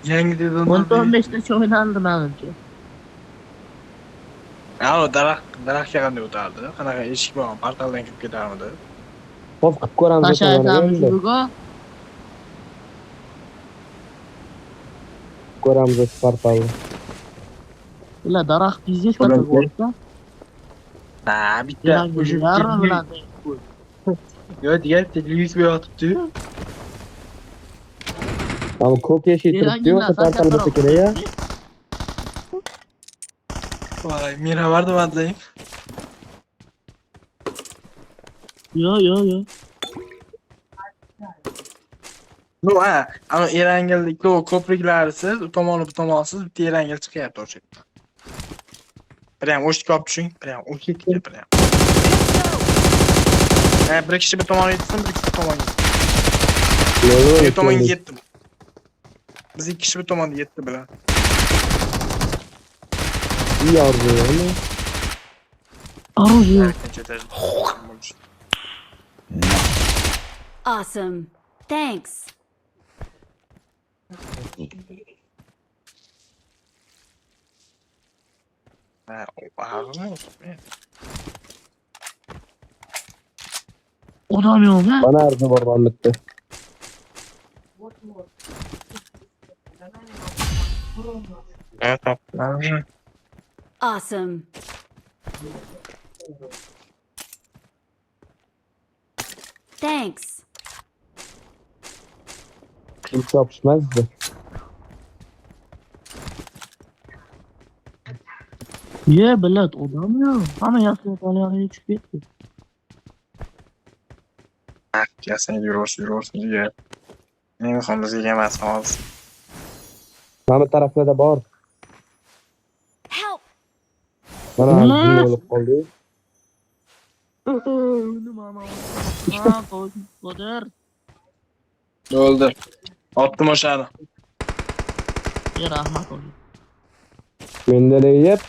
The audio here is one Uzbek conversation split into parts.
Yangi dedim. 15'te oynandı menimcha. Ya o daraxtga qanday o'tardi? Qanaqa eshik bor, portaldan kirib ketarmidi? Hop qilib ko'ramiz Tasha o'sha mana aytamiz endi. bugun. Ko'ramiz o'sha portalni. Ular daraxt pizdes katta bo'lsa. Ha, bitta o'sha Yarmi bilan qo'y. Yo, diğer televizyon yotibdi. Ama ko'k eshik turibdi, o'sha portal bo'lsa kerak ya. Vay, mira vardı madlayım. Yo. No ha, ama Erangel'deki o ko'priklarsiz, u tomoni bu tomonsiz bitta Erangel chiqyapti o'sha yerdan. Prям o'sha kop tushing, prям u ketga prям. Ha, bir kishi bir tomonga yetsin, bir kishi bir tomonga yetsin. Bir tomonga yetdim. Biz ikki kishi bir tomonga yetdi bilan. İyi arzu yani. Оружие. Awesome. Thanks. Ha, ağzını Odam yok ha? Bana arzu var Muhammed'de. Evet, tamam. Awesome. Thanks. Kimse yapışmazdı. Ye bilet odam yok. Ama yaslı palyağa çıkıp gitti. Ya sen yürüyorsun diye. Ne misin bizi yemezsin ağzı. Mehmet tarafına da bağır. Help. Bana arzu olup kaldı. Koder. Öldü. Attım aşağıda. Ya rahmat olsun. Mendeleyi yap.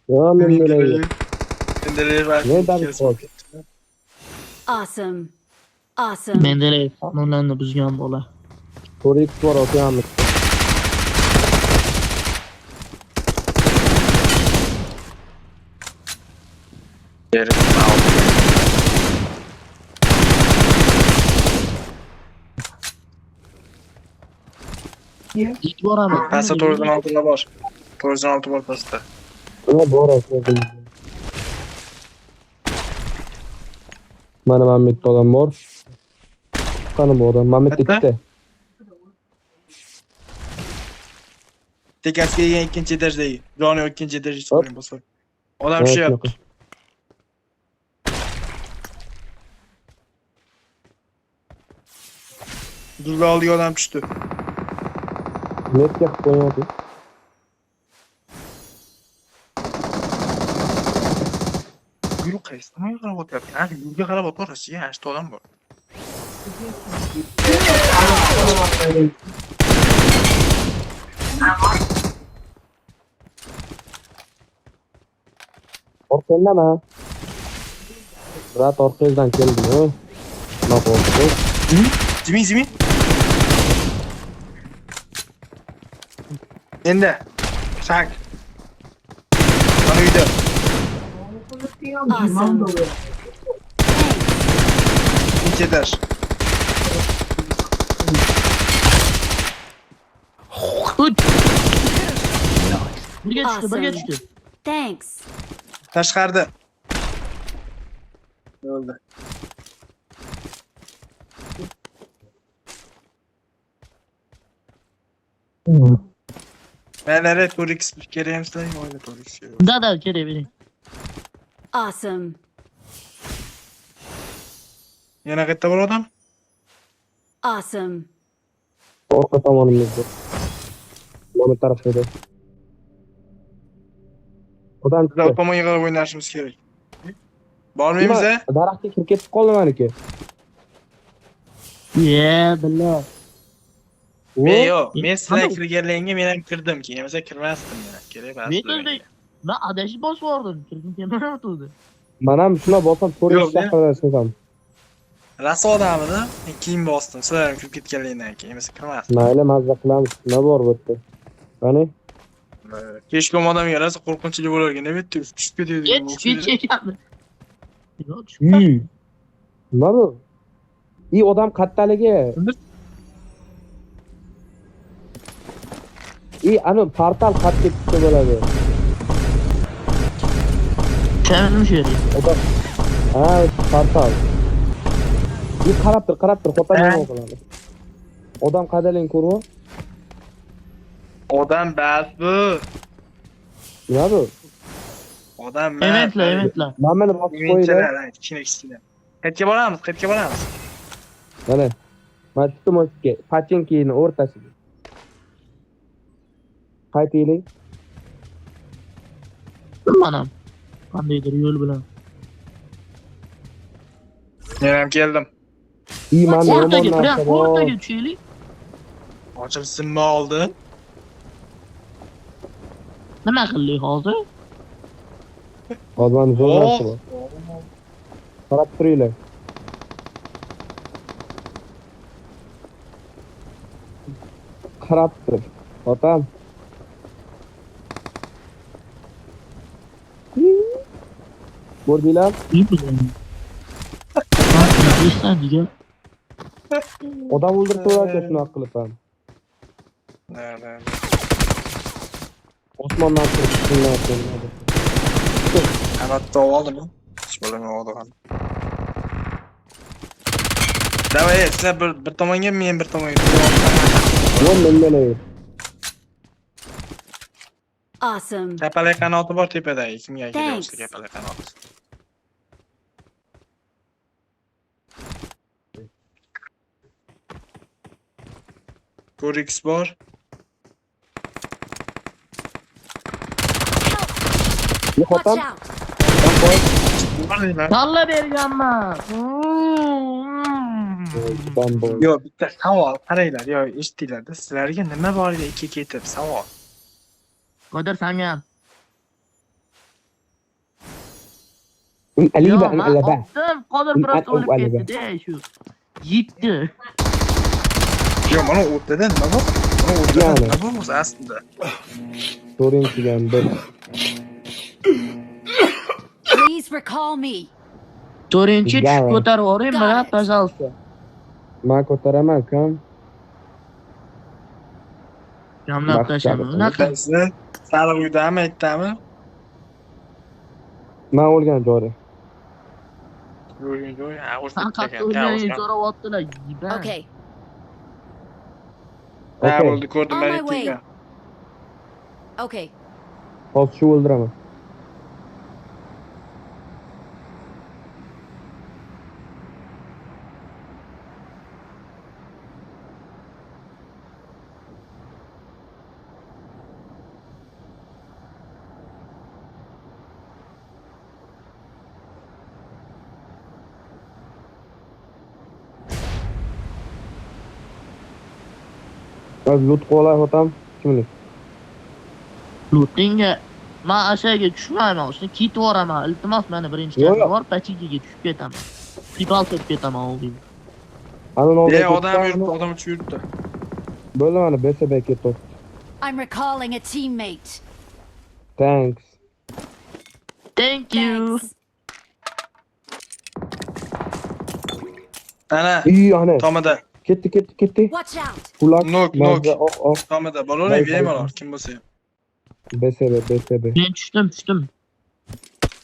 Ya mendeleyi yap. Mendeleyi var. Ne dar kol. Awesome. Awesome. Mendeleyev qonunlarni buzgan bola. Korik var o Ahmet. Yerim aldım. İlk var abi. Pasta to'rtdan oltiga bor. To'rtdan olti bor pasta. Ne bor o. Mana Mehmet olan bor. Kanım oradan. Mehmet gitti. Tekasga yegan ikkinchi etajdagi. Joni ikkinchi etajga chiqib bo'lsa. Odam tushyapti. Durga oldiga odam tushdi. Net yapıp koymadı. Gul qaysi tomonga qarab o'tyapti? Ha, gulga qarab o'tirachi, ya, ashta odam bor. Orkanda mı? Murat orkazdan geldi mi? Bak orkaz. Jimi. Endi. Sak. Mana uyda. Awesome. İkinci etaj. Uç. Birga düştü. Thanks. Tashqarida. Öldü. Menere Torix keramsa, oyna Torix. Da kerak bering. Awesome. Yana qayerda bor odam? Awesome. Orka tomonimizda. Mehmet tarafında. Odan Biz tomonga qarab o'ynashimiz kerak. Bormaymiz a? Daraxtga kirib ketib qoldi meniki. Ye billah. Men sizlar kirganlaringga men ham kirdim, keyin esa kirmasdim men. Kerak emas. Ben adashib bosib yubordim. Kirgim kelmayotgandi. Men ham shuna bosam Yo'q, ko'rish chaqirasan. Raso odamini keyin bosdim. Sizlar kirib ketganligidan keyin emasa kirmasdim. Mayli mazza qilamiz. Nima bor bu yerda? Qani? Kechqurun odamga rosa qo'rqinchli bo'larkan. Nima deb tushib ketadi. Geç ekanmi? Yo'q, Nima bu? Odam kattaligi. Ani portal qat ketishda bo'ladi. Tushundim shu yerga. Odam. Ha, portal. qarab tur, xo'tan nima qiladi? Odam qadaling ko'rib. Odam bas bu. Nima bu? Odam Eventlar. Mana bosib qo'yinglar. Kichkina. Qayerga boramiz? Mana. Masjidga, Pachinkini o'rtasiga. Qaytaylik. Mana. Qandaydir yo'l bilan. Men ham keldim. Mana O'rtaga, yomon narsa bor. o'rtaga tushaylik. Ochilsinmi oldi? Nima qildik hozir? Hozir zo'r narsa bor. Qarab turinglar. Qarab tur. Otam. Ko'rdinglar? İyi mi? Neyse diye. Odam o'ldirib shunaqa qilib ham. Nerede? Osmondan turib tushunmayapti. Kanatda oldimi? Hech bo'lmaydi. Davay, sizlar bir tomonga, men bir tomonga. Yo'q, menga Awesome. Kapalak qanoti bor tepadagi. Kimga Thanks. kelyapti kapalak qanoti? Korix bor. Yo'q, Watch otam. out. Bor deyman. Talla berganman. Bambo. Yo, bitta savol qaranglar, yo eshitdinglar-da, sizlarga nima bor edi ikki ketib savol. Qodir sanga ham. Aliba, Yo, alaba. otdim, Qodir biroz o'lib ketdi-da shu. Yetdi. Yo, mana o'rtada nima bor? Mana o'rtada nima bor o'zi aslida? To'rinchidan bir. Please recall me. To'rinchi Gala. tushib ko'tarib yuboraymi, пожалуйста. Men ko'taraman, kam. Jamlab tashlaman. Unaqa. Qaysi? Sariq uydami, aytdami? Men o'lgan joyda. Yo'q, Faqat o'lganing so'rayaptilar. Okay. Ha, Okay. bo'ldi, ko'rdim On men my way. ikkiga. Okay. Hozir shu o'ldiraman. Az lut qolay otam. Kimlik? Lutingga men ashaga tushmayman, shuni ketib yuboraman. Iltimos meni birinchi Yo'q, kasbi yo'q. bor, pachikiga tushib ketaman. Pipal topib ketaman o'g'lim. Ani Ey, odam yuribdi, odam uchib yuribdi. Bo'ldi, mana BSB ketdi. I'm recalling a teammate. Thanks. Thank you. Thanks. Ana, Ana. tomida, Ketdi. Watch out. Kulak. Nok. Mazza, oq. tomida. Bolalar bemalol kim bo'lsa ham. BSB. Men tushdim.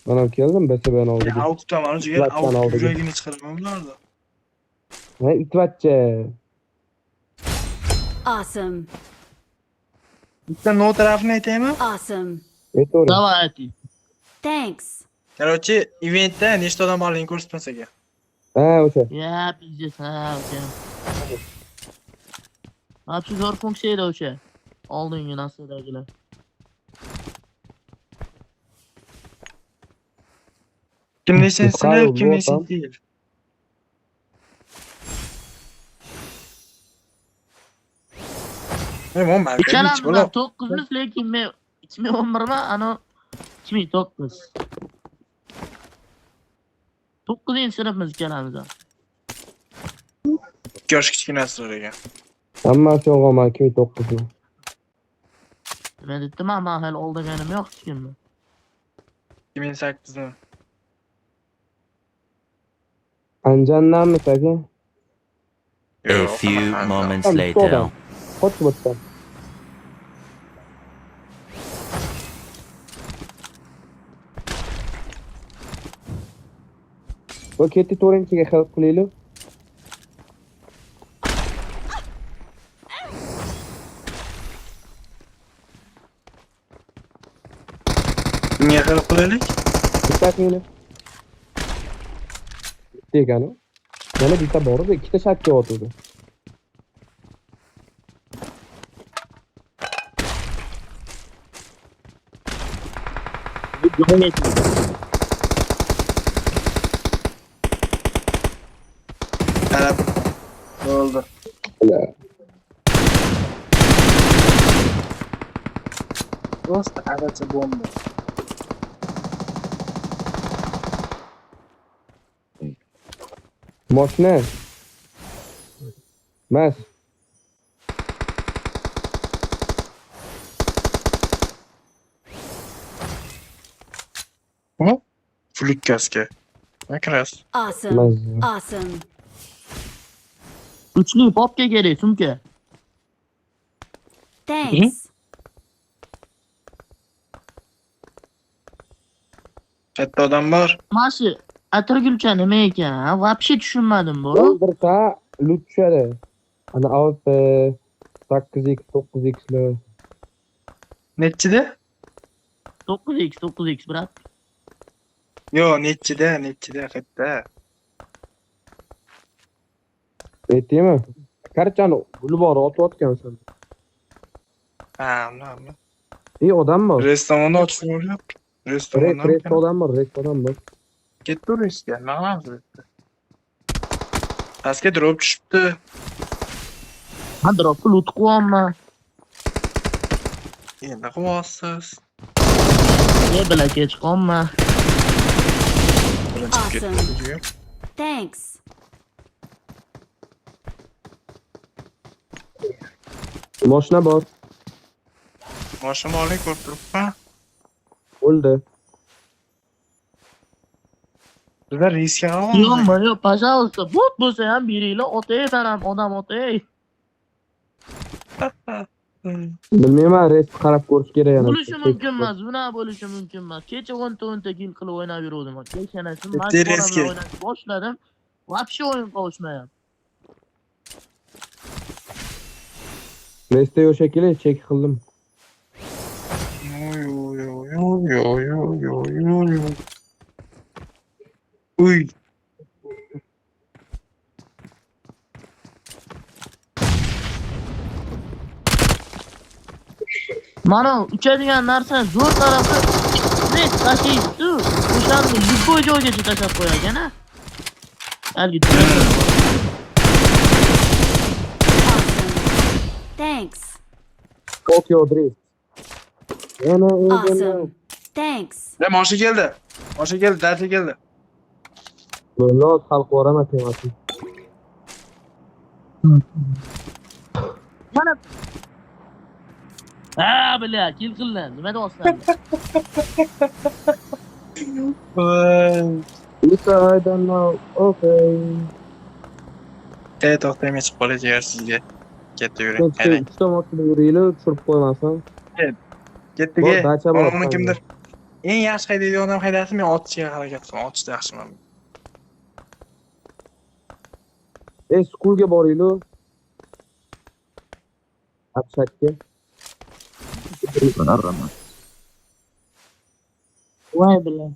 Mana keldim BSB'ni oldiga. Ya, avto tomoni jigar, Platdan avto oldiga. yuragini chiqaraman bularni. Ha, itvachcha. Awesome. Bitta no tarafini aytaymi? Awesome. Aytaver. Давай ayting. Thanks. Короче, eventda nechta odam borligini ko'rsatmas ekan. Ha, o'sha. Ya, pizdes, ha, o'sha. Absizor funksiyada o'sha. Oldingi nasldagilar. Kim nesensini, kim nesen değil. Men marka Ikkalamizdan 9'miz, lekin men 2011 mi, ana 2009. 9-sinfimiz ikkalamiz ham. yosh kichkinasilar ekan. Hammasi yo'g'on 2009 ni. Men aytdim, men hali oldiganim yo'q hech kimni. 2008 ni. Anjandanmi aka? A few moments Bitta later. odam. Qoch bitta. Bu ketdi to'rinchiga help qilaylik. Niye qilib qilaylik? Bitta qilaylik. Bitta ekanu. Yana bitta bor edi, ikkita shakka o'tdi. Qarab. Bo'ldi. Просто aracha bomba. Moshina. Mas. O? Flikkasga. Akras. Awesome. Mas. Awesome. Kuchli popga kerak, sumka. Thanks. Katta odam bor. Mashi, atirgulcha nima ekan? Вообще tushunmadim bu. O'ldirsa loot tushadi. Ana AWP 8x 9xlar. Nechchida? 9x, brat. Yo, nechchida, katta. Aytaymi? Karchani buli bor otayotgansan. Ha, nima? Odam bor. Restoranda ochib Rest Restoranda. odam bor. Ketdi resga. Nima qildi? Pastga drop tushibdi. Drop loot qilyapman. Endi qilyapsiz. Bilaka chiqyapman. Birinchi ketdi. Thanks. Mashina bor. Mashina olib ko'rib turibman. O'ldi. Bizlar riskga olamiz. Yo'q, пожалуйста, bot bo'lsa ham beringlar, otaydan ham odam otay. Bilmayman, rest qarab ko'rish kerak yana. Bo'lishi mumkin emas, buna bo'lishi mumkin emas. Kecha 10 kill qilib o'ynab yurdim. Kechanasin Tereski. match o'ynashni boshladim. Вообще o'yin qovishmayapti. Restda yo'q shekilli, chek qildim. Yo. Uy. Mana uchadigan narsa zo'r tarafi stress tashiydi. O'shani любой joygacha tashlab qo'ygan-a. Haligi Awesome. Thanks. Tokyo Drift. Yana Awesome. Thanks. Mashina keldi. Dacha keldi. Bo'lot xalq boraman temasi. mana bля, kill qildi. Nima deyapsan? I don't know. Okay. To'xtamay chiqib qolajak sizga. Ketdi yuring. Qarang. Uchta motor yuraylik, tushirib qo'ymasam. Ketdiga. Bor, dacha bor. Uni kimdir eng yaxshi haydaydigan odam haydasa, men otishga harakat qilaman. Otishda yaxshiman. Schoolga boraylik. Abshakka. Voy bля.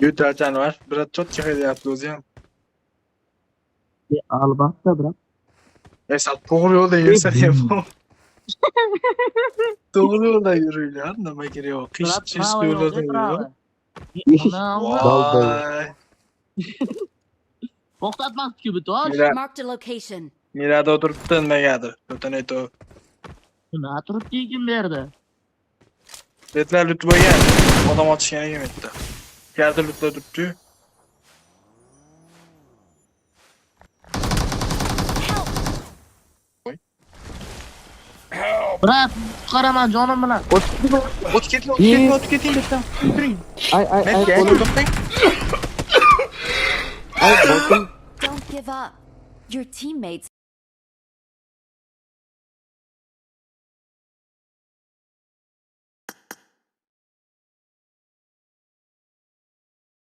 Yutachani var. Bir chotcha haydayapti o'zi ham. Albatta, brat. Esa to'g'ri yo'lda yursa ham. To'g'ri yo'lda yuringlar. Nima kerak yo'q. Qish yo'llarda yuringlar. Voy. To'xtatmasdi-ku bu tosh. Marked a location. Mirada o'tiribdi nimagadir. O'tanayto. Nima turibdi kim bu yerda? Betlar lut bo'lgan. Odam otishganiga yetdi. ichkarda lutda turibdi. Brat, qaraman jonim bilan. O'tib keting bitta. Ay Men qo'lim to'xtang. ay botim Don't give up. Your teammates